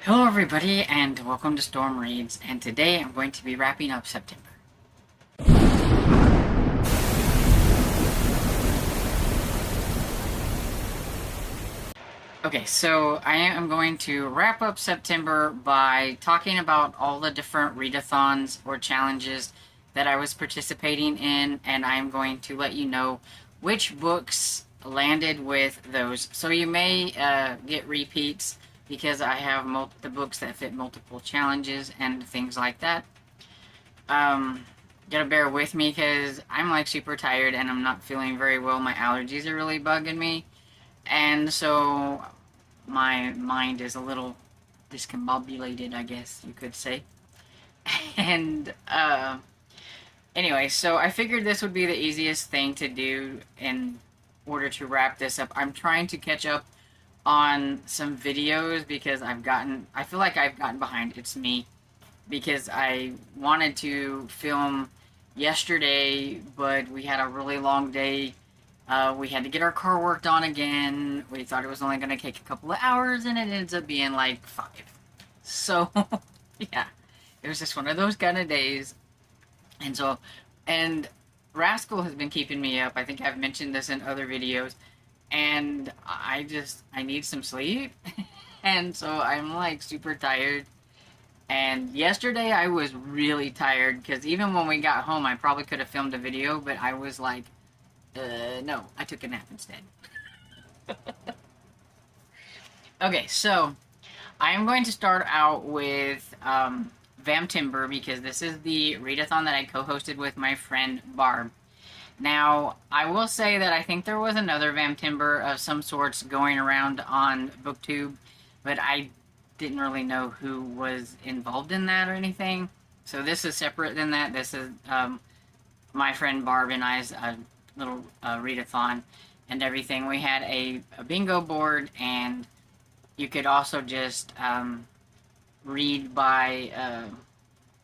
Hello everybody and welcome to Storm Reads, and today I'm going to be wrapping up September. Okay, so I am going to wrap up September by talking about all the different readathons or challenges that I was participating in, and I'm going to let you know which books landed with those. So you may get repeats because I have the books that fit multiple challenges and things like that. Gotta bear with me because I'm like super tired and I'm not feeling very well. My allergies are really bugging me, and so my mind is a little discombobulated, I guess you could say. And anyway, so I figured this would be the easiest thing to do in order to wrap this up. I'm trying to catch up on some videos because I feel like I've gotten behind. It's me, because I wanted to film yesterday, but we had a really long day. We had to get our car worked on again. We thought it was only going to take a couple of hours, and it ends up being like 5. So, yeah, it was just one of those kind of days. And so, and Rascal has been keeping me up. I think I've mentioned this in other videos. And I need some sleep. And so I'm like super tired. And yesterday I was really tired because even when we got home, I probably could have filmed a video, but I was like, no, I took a nap instead. Okay, so I am going to start out with Vamptimber because this is the readathon that I co-hosted with my friend Barb. Now, I will say that I think there was another Vamptimber of some sorts going around on BookTube, but I didn't really know who was involved in that or anything. So this is separate than that. This is my friend Barb and I's little readathon and everything. We had a bingo board, and you could also just read by,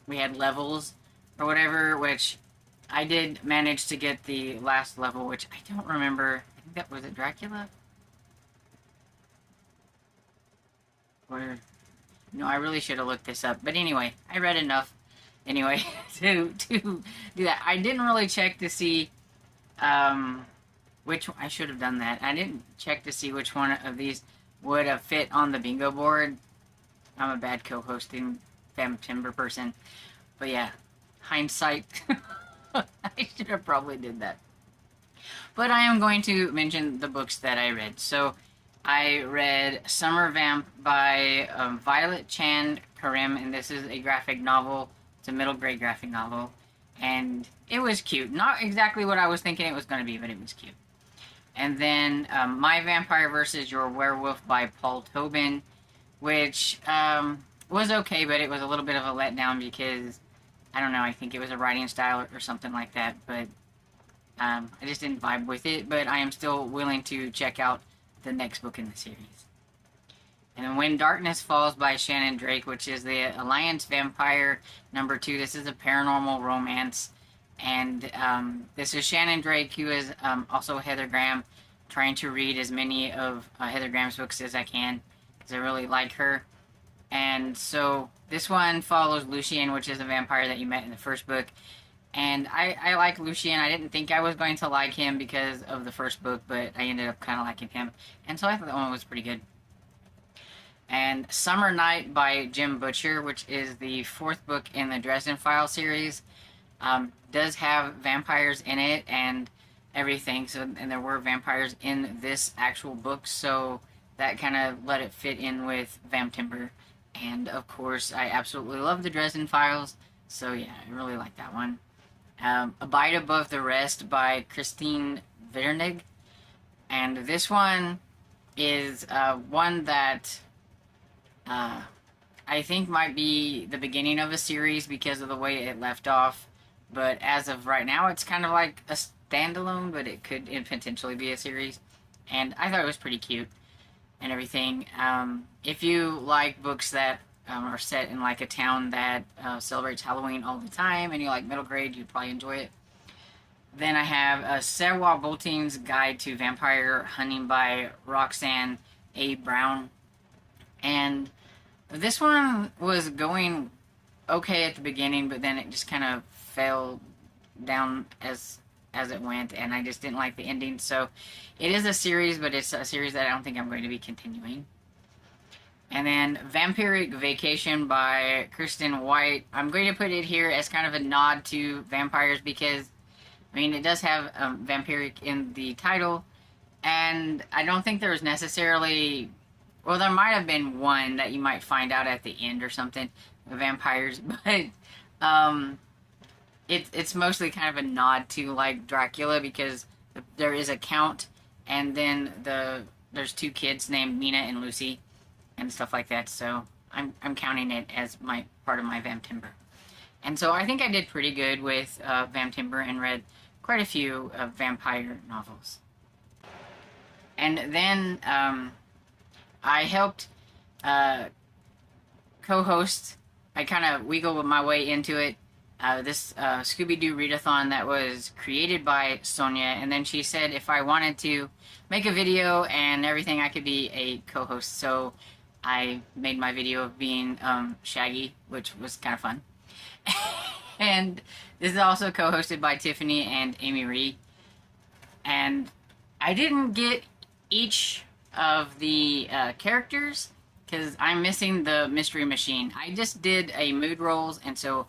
we had levels or whatever, which I did manage to get the last level, which I don't remember. I think that was it, Dracula? Or no, I really should have looked this up. But anyway, I read enough anyway to do that. I didn't really check to see which I should have done that. I didn't check to see which one of these would have fit on the bingo board. I'm a bad co-hosting Timber person. But yeah, hindsight. I should have probably did that. But I am going to mention the books that I read. So I read Summer Vamp by Violet Chan Karim, and this is a graphic novel. It's a middle grade graphic novel, and it was cute. Not exactly what I was thinking it was going to be, but it was cute. And then My Vampire vs. Your Werewolf by Paul Tobin, which was okay, but it was a little bit of a letdown because, I don't know, I think it was a writing style or something like that, but I just didn't vibe with it. But I am still willing to check out the next book in the series. And then When Darkness Falls by Shannon Drake, which is the Alliance Vampire #2. This is a paranormal romance. And this is Shannon Drake, who is also Heather Graham, trying to read as many of Heather Graham's books as I can, because I really like her. And so this one follows Lucien, which is a vampire that you met in the first book. And I like Lucien. I didn't think I was going to like him because of the first book, but I ended up kind of liking him. And so I thought that one was pretty good. And Summer Night by Jim Butcher, which is the 4th book in the Dresden Files series, does have vampires in it and everything. So, and there were vampires in this actual book, so that kind of let it fit in with Vamptimber. And of course, I absolutely love the Dresden Files, so yeah, I really like that one. Abide Above the Rest by Christine Vernig. And this one is one that I think might be the beginning of a series because of the way it left off. But as of right now, it's kind of like a standalone, but it could potentially be a series. And I thought it was pretty cute and everything. If you like books that are set in like a town that celebrates Halloween all the time, and you like middle grade, you'd probably enjoy it. Then I have Sarah Bolting's Guide to Vampire Hunting by Roxanne A. Brown. And This one was going okay at the beginning, but then it just kind of fell down as it went, and I just didn't like the ending. So it is a series, but it's a series that I don't think I'm going to be continuing. And then Vampiric Vacation by Kristen White. I'm going to put it here as kind of a nod to vampires because, I mean, it does have vampiric in the title, and I don't think there was necessarily, well, there might have been one that you might find out at the end or something, vampires, but it's mostly kind of a nod to like Dracula because there is a count, and then there's two kids named Nina and Lucy, and stuff like that. So I'm counting it as my part of my Vamptimber. And so I think I did pretty good with Vamptimber and read quite a few vampire novels. And then I helped co-host. I kind of wiggled my way into it. This Scooby-Doo readathon that was created by Sonia, and then she said if I wanted to make a video and everything, I could be a co-host. So I made my video of being Shaggy, which was kind of fun. And this is also co-hosted by Tiffany and Amy Ree. And I didn't get each of the characters because I'm missing the mystery machine. I just did a mood rolls, and so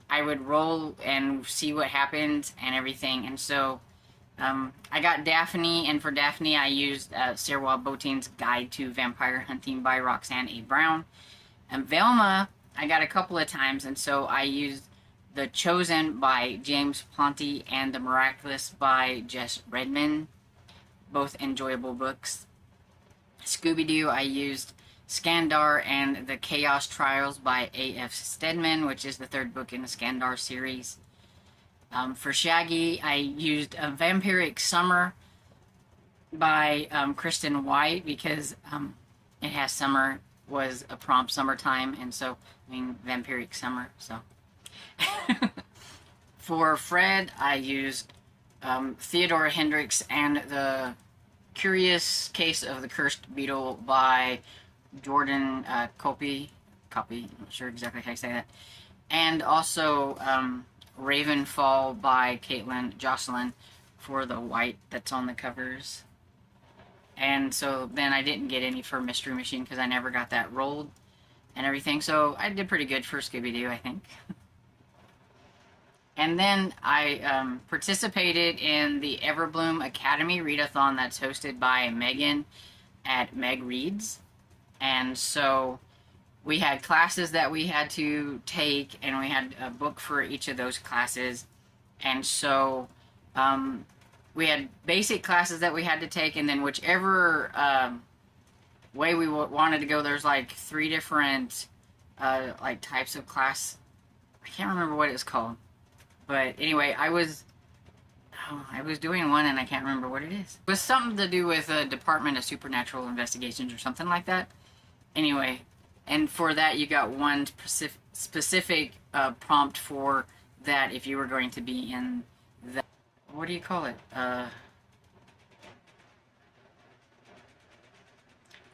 I would roll and see what happened and everything. And so I got Daphne, and for Daphne I used Sarah Boateng's Guide to Vampire Hunting by Roxanne A. Brown. And Velma I got a couple of times, and so I used The Chosen by James Ponti and The Miraculous by Jess Redman. Both enjoyable books. Scooby-Doo I used Skandar and The Chaos Trials by A.F. Stedman, which is the third book in the Skandar series. For Shaggy, I used Vampiric Summer by Kristen White because it has summer, was a prompt summertime, and so, I mean, Vampiric Summer, so. For Fred, I used Theodore Hendricks and The Curious Case of the Cursed Beetle by Jordan Copy, I'm not sure exactly how you say that, and also Ravenfall by Caitlin Jocelyn for the white that's on the covers. And so then I didn't get any for Mystery Machine because I never got that rolled and everything, so I did pretty good for Scooby-Doo, I think. And then I participated in the Everbloom Academy Readathon that's hosted by Megan at Meg Reads. And so we had classes that we had to take, and we had a book for each of those classes. And so we had basic classes that we had to take, and then whichever way we wanted to go, there's like 3 different like types of class. I can't remember what it's called. But anyway, I was doing one, and I can't remember what it is. It was something to do with the Department of Supernatural Investigations or something like that. Anyway, and for that you got one specific prompt for that if you were going to be in that. What do you call it?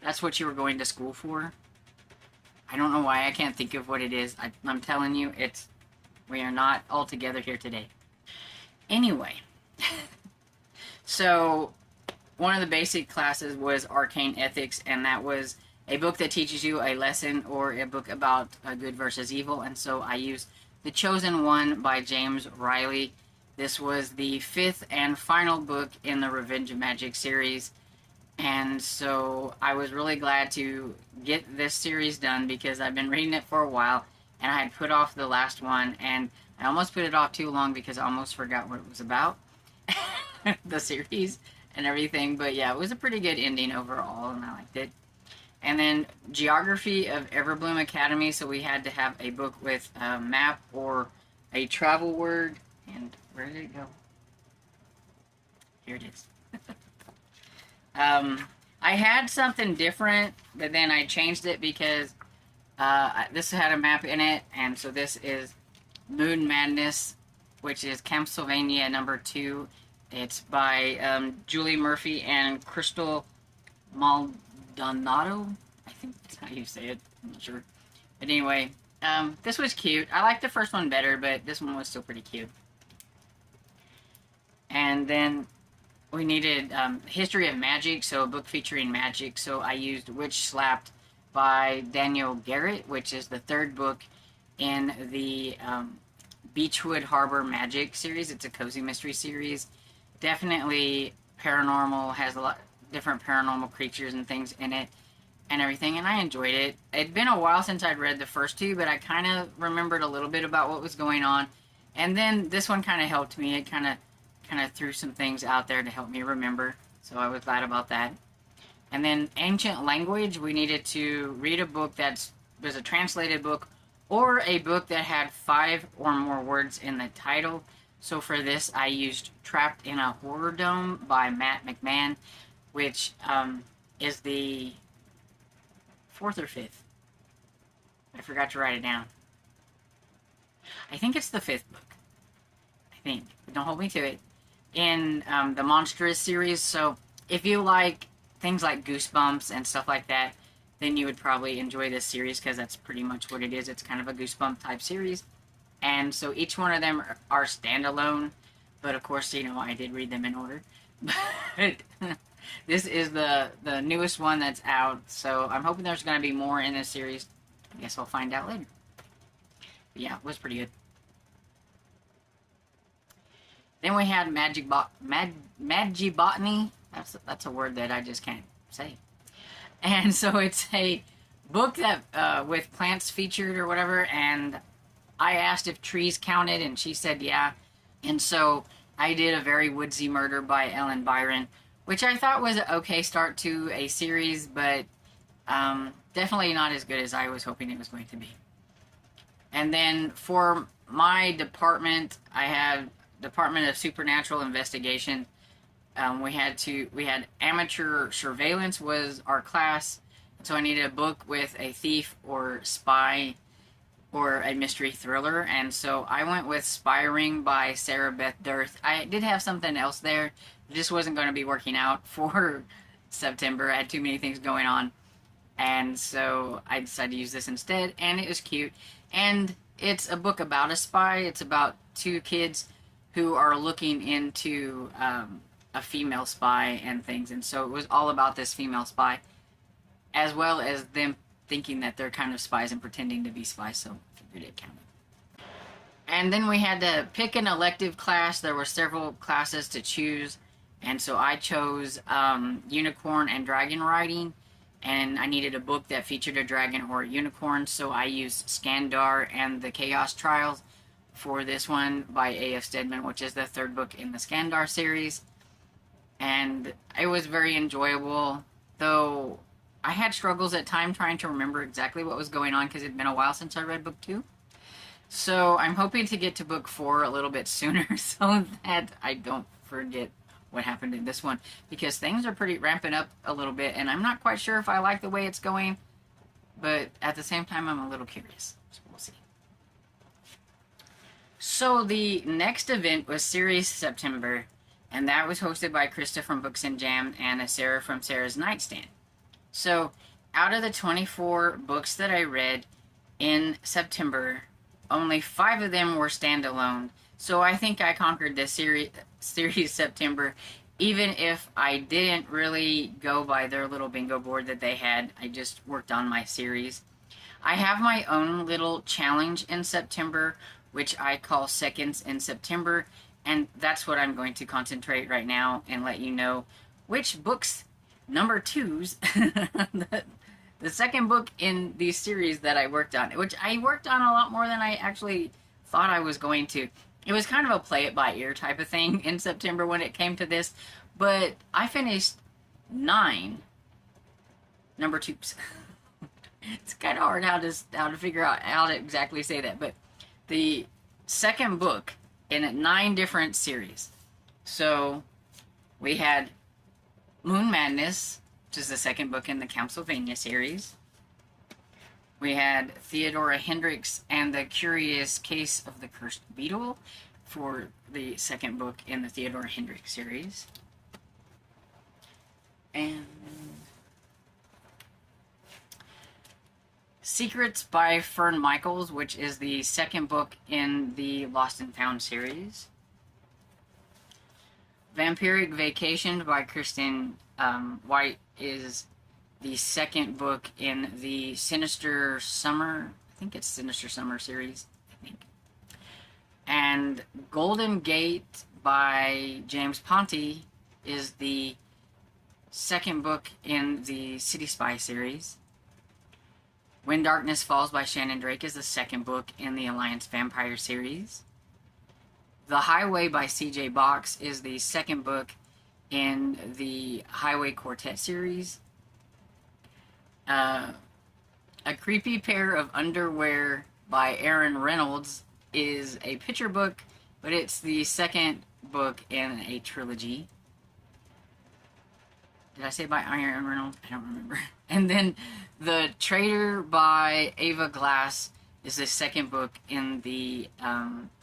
That's what you were going to school for. I don't know why I can't think of what it is. I'm telling you, we are not all together here today. Anyway, so one of the basic classes was Arcane Ethics, and that was a book that teaches you a lesson or a book about good versus evil. And so I used The Chosen One by James Riley. This was the 5th and final book in the Revenge of Magic series. And so I was really glad to get this series done because I've been reading it for a while, and I had put off the last one, and I almost put it off too long because I almost forgot what it was about, the series and everything. But yeah, it was a pretty good ending overall, and I liked it. And then Geography of Everbloom Academy, so we had to have a book with a map or a travel word. And where did it go? Here it is. I had something different, but then I changed it because this had a map in it, and so this is Moon Madness, which is Campsylvania #2. It's by Julie Murphy and Crystal Maldonado. I think that's how you say it. I'm not sure. But anyway, this was cute. I liked the first one better, but this one was still pretty cute. And then we needed History of Magic, so a book featuring magic. So I used Witch Slapped by Daniel Garrett, which is the third book in the Beechwood Harbor Magic series. It's a cozy mystery series. Definitely paranormal, has a lot different paranormal creatures and things in it and everything, and I enjoyed it. It'd been a while since I'd read the first two, but I kind of remembered a little bit about what was going on, and then this one kind of helped me. It kind of threw some things out there to help me remember, so I was glad about that. And then Ancient Language, we needed to read a book that was a translated book or a book that had 5 or more words in the title. So for this, I used Trapped in a Horror Dome by Matt McMahon, which is the 4th or 5th. I forgot to write it down. I think it's the 5th book. I think. But don't hold me to it. In the Monstrous series. So if you like things like Goosebumps and stuff like that, then you would probably enjoy this series, because that's pretty much what it is. It's kind of a Goosebump type series. And so each one of them are standalone. But of course, you know, I did read them in order. But this is the newest one that's out. So I'm hoping there's going to be more in this series. I guess I'll find out later. But yeah, it was pretty good. Then we had Magibotany. That's a word that I just can't say. And so it's a book that with plants featured or whatever, and I asked if trees counted, and she said yeah. And so I did A Very Woodsy Murder by Ellen Byron, which I thought was an okay start to a series, but definitely not as good as I was hoping it was going to be. And then for my department, I had Department of Supernatural Investigation. We had Amateur Surveillance was our class, so I needed a book with a thief or spy or a mystery thriller, and so I went with Spy Ring by Sarah Beth Dirth. I did have something else there. It just wasn't going to be working out for September. I had too many things going on, and so I decided to use this instead, and it was cute. And it's a book about a spy. It's about 2 kids who are looking into a female spy and things, and so it was all about this female spy, as well as them thinking that they're kind of spies and pretending to be spies, so I figured it counted. And then we had to pick an elective class. There were several classes to choose, and so I chose Unicorn and Dragon Riding, and I needed a book that featured a dragon or a unicorn, so I used Skandar and the Chaos Trials for this one by A.F. Stedman, which is the 3rd book in the Skandar series. And it was very enjoyable, though I had struggles at times trying to remember exactly what was going on, because it had been a while since I read book 2. So I'm hoping to get to book 4 a little bit sooner so that I don't forget what happened in this one, because things are pretty ramping up a little bit, and I'm not quite sure if I like the way it's going, but at the same time I'm a little curious, so we'll see. So the next event was Series September, and that was hosted by Krista from Books and Jam and Sarah from Sarah's Nightstand. So out of the 24 books that I read in September, only 5 of them were standalone. So I think I conquered this series September, even if I didn't really go by their little bingo board that they had. I just worked on my series. I have my own little challenge in September, which I call Seconds in September, and that's what I'm going to concentrate right now and let you know which books, number 2s, the second book in the series that I worked on, which I worked on a lot more than I actually thought I was going to. It was kind of a play it by ear type of thing in September when it came to this, but I finished 9 number 2s. It's kind of hard how to figure out how to exactly say that, but the second book in 9 different series. So we had Moon Madness, which is the second book in the Councilvania series. We had Theodora Hendricks and the Curious Case of the Cursed Beetle for the second book in the Theodora Hendricks series. And Secrets by Fern Michaels, which is the second book in the Lost and Found series. Vampiric Vacation by Kristen White is the second book in the Sinister Summer, I think it's Sinister Summer series, I think. And Golden Gate by James Ponti is the second book in the City Spy series. When Darkness Falls by Shannon Drake is the second book in the Alliance Vampire series. The Highway by C.J. Box is the second book in the Highway Quartet series. A Creepy Pair of Underwear by Aaron Reynolds is a picture book, but it's the second book in a trilogy. Did I say by Aaron Reynolds? I don't remember. And then The Traitor by Ava Glass is the second book in the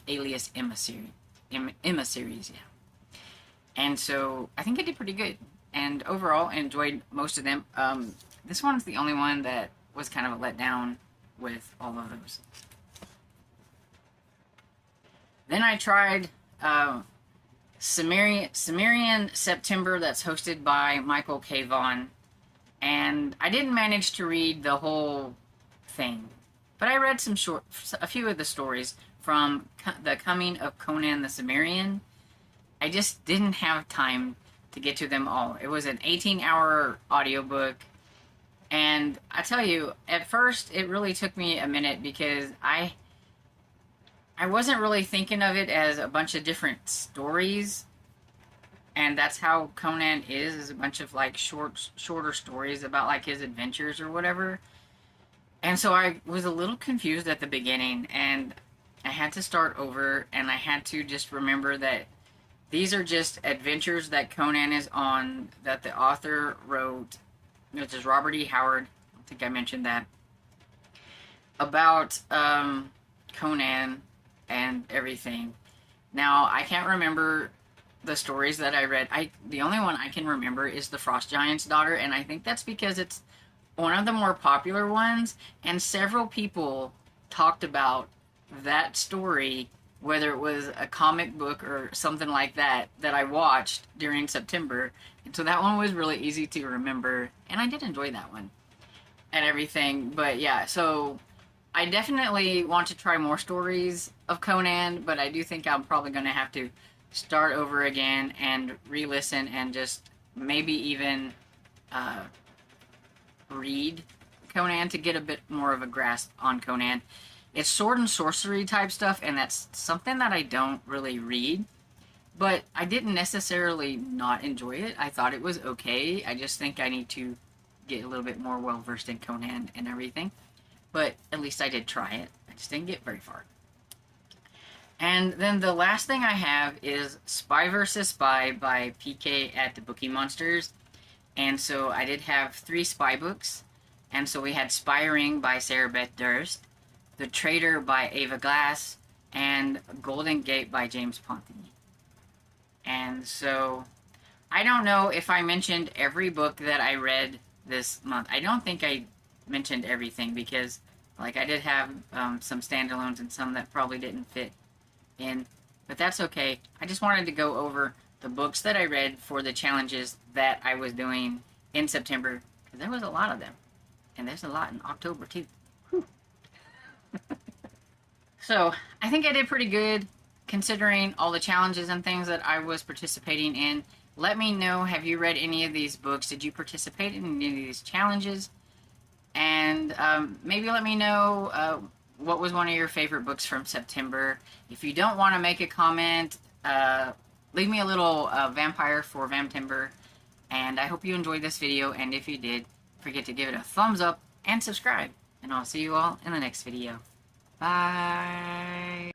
Alias Emma series. Emma series, yeah. And so I think I did pretty good. And overall, I enjoyed most of them. This one's the only one that was kind of a letdown with all of those. Then I tried Cimmerian September, that's hosted by Michael K. Vaughan. And I didn't manage to read the whole thing. But I read a few of the stories from The Coming of Conan the Cimmerian. I just didn't have time to get to them all. It was an 18-hour audiobook. And I tell you, at first, it really took me a minute because I wasn't really thinking of it as a bunch of different stories. And that's how Conan is a bunch of like shorter stories about like his adventures or whatever. And so I was a little confused at the beginning, and I had to start over, and I had to just remember that these are just adventures that Conan is on, that the author wrote, which is Robert E. Howard. I think I mentioned that. About Conan and everything. Now, I can't remember the stories that I read. The only one I can remember is The Frost Giant's Daughter, and I think that's because it's one of the more popular ones, and several people talked about that story, whether it was a comic book or something like that I watched during September. And so that one was really easy to remember, and I did enjoy that one and everything. But yeah, so I definitely want to try more stories of Conan, but I do think I'm probably going to have to start over again and re-listen and just maybe even read Conan to get a bit more of a grasp on Conan. It's sword and sorcery type stuff, and that's something that I don't really read, but I didn't necessarily not enjoy it. I thought it was okay. I just think I need to get a little bit more well-versed in Conan and everything, but at least I did try it. I just didn't get very far. And then the last thing I have is Spy vs. Spy by PK at the Bookie Monsters. And so I did have 3 spy books. And so we had Spy Ring by Sarah Beth Durst, The Traitor by Ava Glass, and Golden Gate by James Ponti. And so I don't know if I mentioned every book that I read this month. I don't think I mentioned everything because like I did have some standalones and some that probably didn't fit in, but that's okay. I just wanted to go over the books that I read for the challenges that I was doing in September, because there was a lot of them, and there's a lot in October too. So I think I did pretty good considering all the challenges and things that I was participating in. Let me know, have you read any of these books? Did you participate in any of these challenges? And maybe let me know what was one of your favorite books from September. If you don't want to make a comment, leave me a little vampire for Vamptember. And I hope you enjoyed this video, and if you did, don't forget to give it a thumbs up and subscribe. And I'll see you all in the next video. Bye!